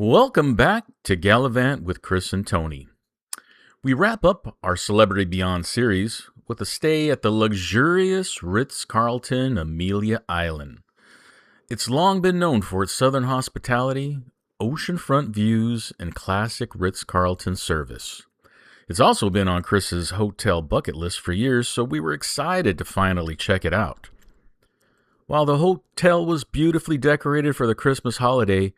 Welcome back to Gallivant with Chris and Tony. We wrap up our Celebrity Beyond series with a stay at the luxurious Ritz Carlton Amelia Island. It's long been known for its southern hospitality, oceanfront views, and classic Ritz Carlton service. It's also been on Chris's hotel bucket list for years, so we were excited to finally check it out. While the hotel was beautifully decorated for the Christmas holiday,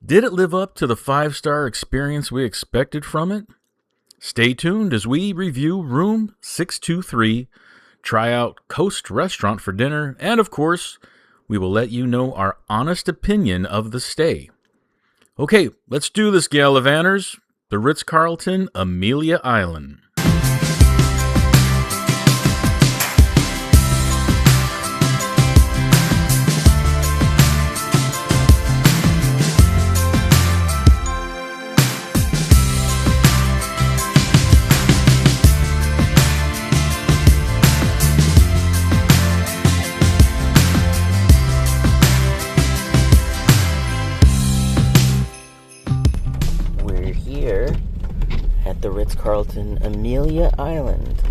did it live up to the 5-star experience we expected from it? Stay tuned as we review room 623, try out Coast Restaurant for dinner, and of course, we will let you know our honest opinion of the stay. Okay, let's do this, Gallivanters. The Ritz Carlton Amelia Island. At the Ritz Carlton Amelia Island.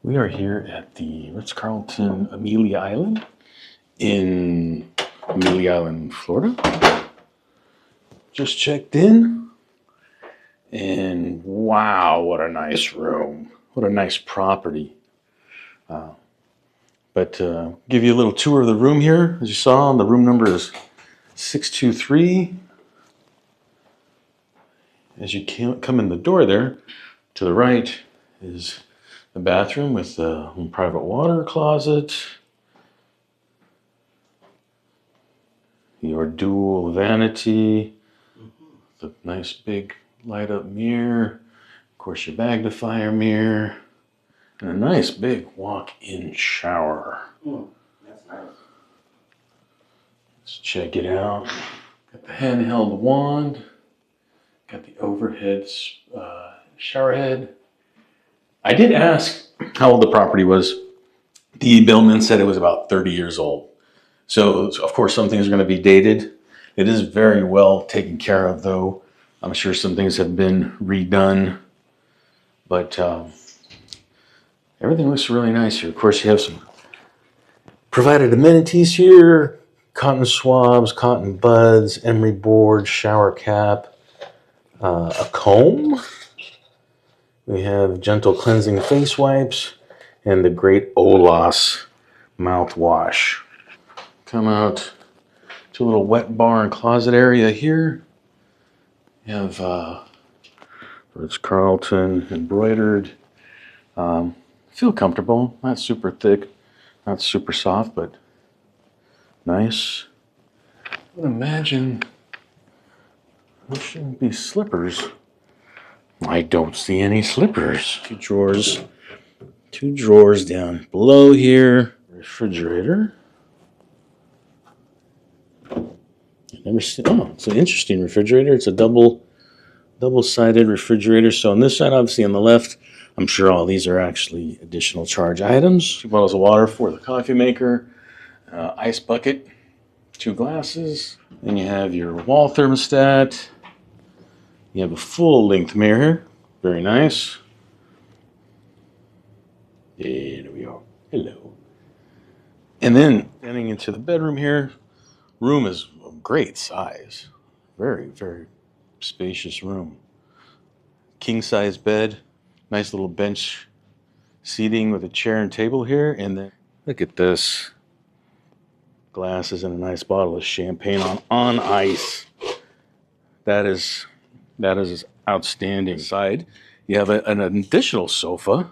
We are here at the Ritz Carlton Amelia Island in Amelia Island, Florida. Just checked in, and wow, what a nice room. What a nice property. Give you a little tour of the room here. As you saw, the room number is 623. As you come in the door there, to the right is the bathroom with a private water closet, your dual vanity, the nice big light up mirror, of course your magnifier mirror, and a nice big walk-in shower. That's nice. Let's check it out. Got the handheld wand, got the overhead shower head. I did ask how old the property was. The billman said it was about 30 years old. So, of course, some things are going to be dated. It is very well taken care of, though. I'm sure some things have been redone. But everything looks really nice here. Of course, you have some provided amenities here. Cotton swabs, cotton buds, emery board, shower cap, a comb. We have gentle cleansing face wipes and the great Olas mouthwash. Come out to a little wet bar and closet area here. You have Ritz Carlton embroidered. Feel comfortable, not super thick, not super soft, but nice. I would imagine there shouldn't be slippers. I don't see any slippers. Two drawers down below here. Refrigerator. It's an interesting refrigerator. It's a double-sided refrigerator. So on this side, obviously on the left, I'm sure all these are actually additional charge items. 2 bottles of water for the coffee maker, ice bucket, 2 glasses. Then you have your wall thermostat. You have a full-length mirror. Very nice. There we are. Hello. And then, getting into the bedroom here, Room is a great size. Very, very spacious room. King size bed. Nice little bench seating with a chair and table here. And then look at this. Glasses and a nice bottle of champagne on ice. That is outstanding. Side, you have an additional sofa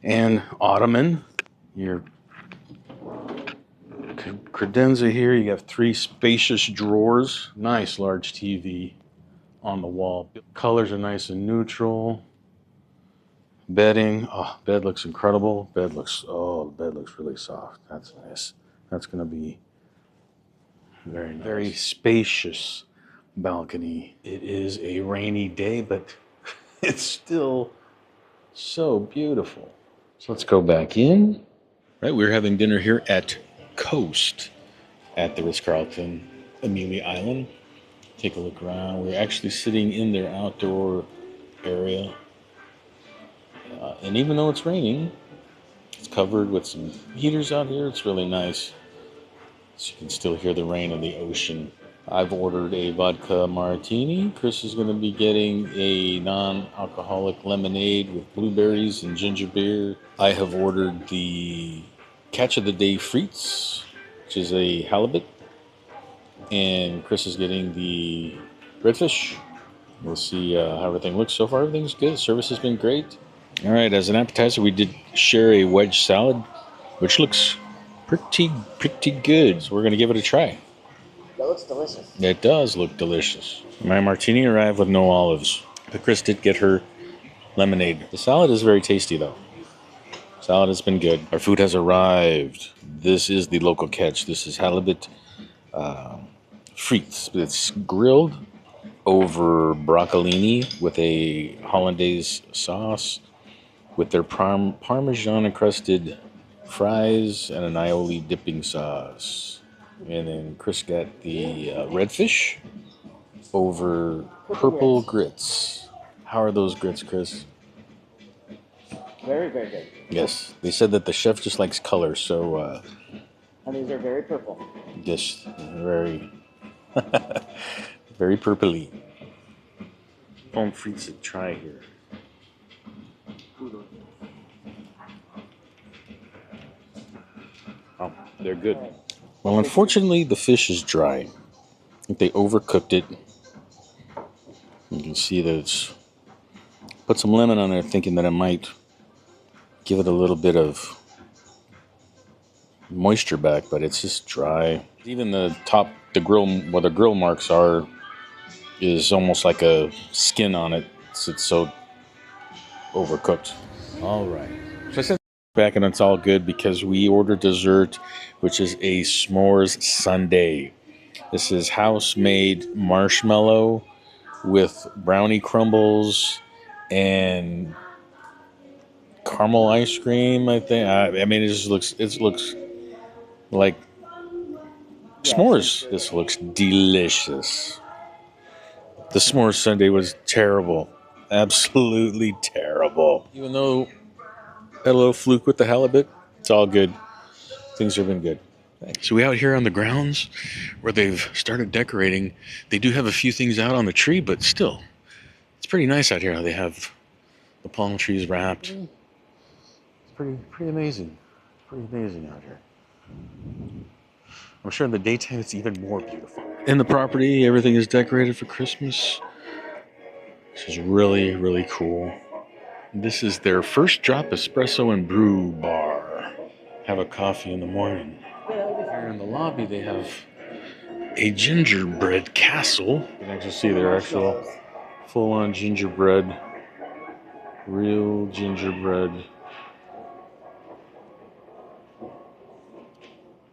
and ottoman. Your credenza here. You have 3 spacious drawers. Nice large TV on the wall. Colors are nice and neutral. Bedding. Oh, bed looks incredible. The bed looks really soft. That's nice. That's going to be very nice. Very spacious balcony. It is a rainy day, but it's still so beautiful. So let's go back in. Right, we're having dinner here at Coast at the Ritz Carlton Amelia Island. Take a look around. We're actually sitting in their outdoor area. And even though it's raining, it's covered with some heaters out here. It's really nice. So you can still hear the rain and the ocean. I've ordered a vodka martini. Chris is going to be getting a non-alcoholic lemonade with blueberries and ginger beer. I have ordered the catch of the day frites, which is a halibut. And Chris is getting the redfish. We'll see how everything looks. So far, everything's good. Service has been great. All right, as an appetizer, we did share a wedge salad, which looks pretty good. So we're going to give it a try. That looks delicious. It does look delicious. My martini arrived with no olives, but Chris did get her lemonade. The salad is very tasty, though. Salad has been good. Our food has arrived. This is the local catch. This is halibut frites. It's grilled over broccolini with a hollandaise sauce, with their Parmesan encrusted fries and an aioli dipping sauce. And then Chris got the redfish over purple grits. How are those grits, Chris? Very, very good. Yes, they said that the chef just likes color, so And these are very purple. just very, very purpley. Pommes frites to try here. Oh, they're good. Well, unfortunately, the fish is dry. I think they overcooked it. You can see that it's put some lemon on there, thinking that it might give it a little bit of moisture back, but it's just dry. Even the top, the grill, where the grill marks are, is almost like a skin on it. It's so overcooked. All right. So I said back, and it's all good because we ordered dessert, which is a s'mores sundae. This is house-made marshmallow with brownie crumbles and caramel ice cream, I think. I mean, it looks like s'mores. This looks delicious. The s'mores sundae was terrible. Absolutely terrible. Even though I had a little fluke with the halibut, it's all good. Things have been good. So we out here on the grounds where they've started decorating. They do have a few things out on the tree, but still, it's pretty nice out here. They have the palm trees wrapped. It's pretty amazing. Pretty amazing out here. I'm sure in the daytime it's even more beautiful. In the property, everything is decorated for Christmas. This is really, really cool. This is their first drop espresso and brew bar. Have a coffee in the morning. Here in the lobby, they have a gingerbread castle. You can actually see their actual full-on gingerbread. Real gingerbread.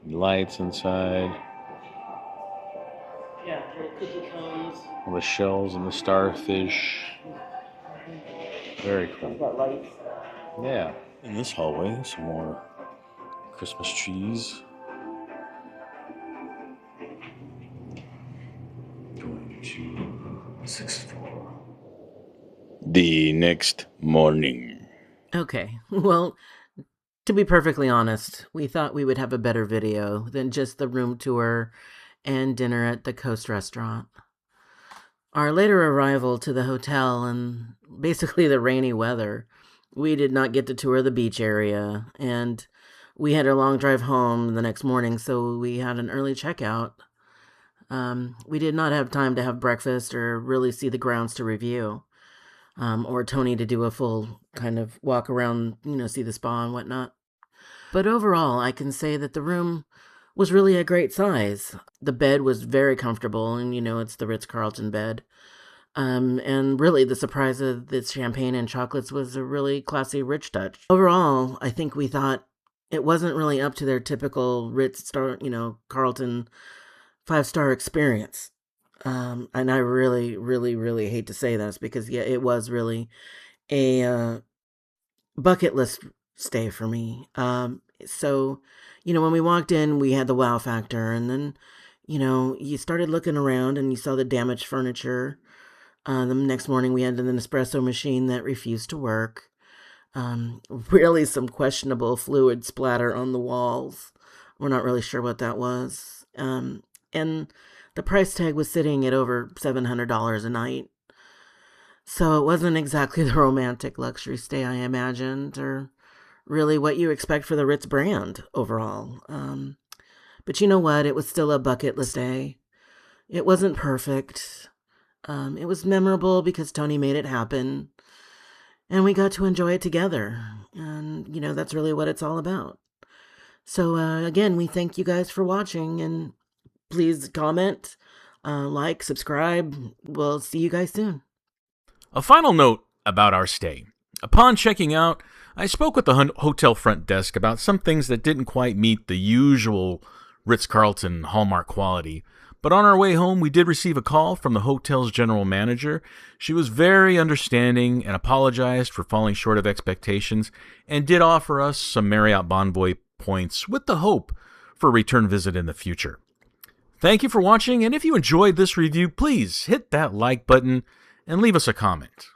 Lights inside. Yeah, little cookie cones. All the shells and the starfish. Very cool. Got lights. Yeah. In this hallway, some more Christmas trees. Going to 6th floor. The next morning. Okay, well, to be perfectly honest, we thought we would have a better video than just the room tour and dinner at the Coast Restaurant. Our later arrival to the hotel and basically the rainy weather, we did not get to tour the beach area, and we had a long drive home the next morning, so we had an early checkout. We did not have time to have breakfast or really see the grounds to review, or Tony to do a full kind of walk around, see the spa and whatnot. But overall, I can say that the room was really a great size. The bed was very comfortable, and it's the Ritz Carlton bed. And really, the surprise of the champagne and chocolates was a really classy, rich touch. Overall, I think we thought it wasn't really up to their typical Ritz Carlton 5-star experience. And I really, really, really hate to say this because, yeah, it was really a bucket list stay for me. So, when we walked in, we had the wow factor, and then, you started looking around and you saw the damaged furniture. The next morning, we had an espresso machine that refused to work. Really some questionable fluid splatter on the walls. We're not really sure what that was. And the price tag was sitting at over $700 a night. So it wasn't exactly the romantic luxury stay I imagined, or really what you expect for the Ritz brand overall. But you know what? It was still a bucket list stay. It wasn't perfect. It was memorable because Tony made it happen. And we got to enjoy it together. And, that's really what it's all about. So, again, we thank you guys for watching. And please comment, like, subscribe. We'll see you guys soon. A final note about our stay. Upon checking out, I spoke with the hotel front desk about some things that didn't quite meet the usual Ritz-Carlton hallmark quality. But on our way home, we did receive a call from the hotel's general manager. She was very understanding and apologized for falling short of expectations and did offer us some Marriott Bonvoy points with the hope for a return visit in the future. Thank you for watching, and if you enjoyed this review, please hit that like button and leave us a comment.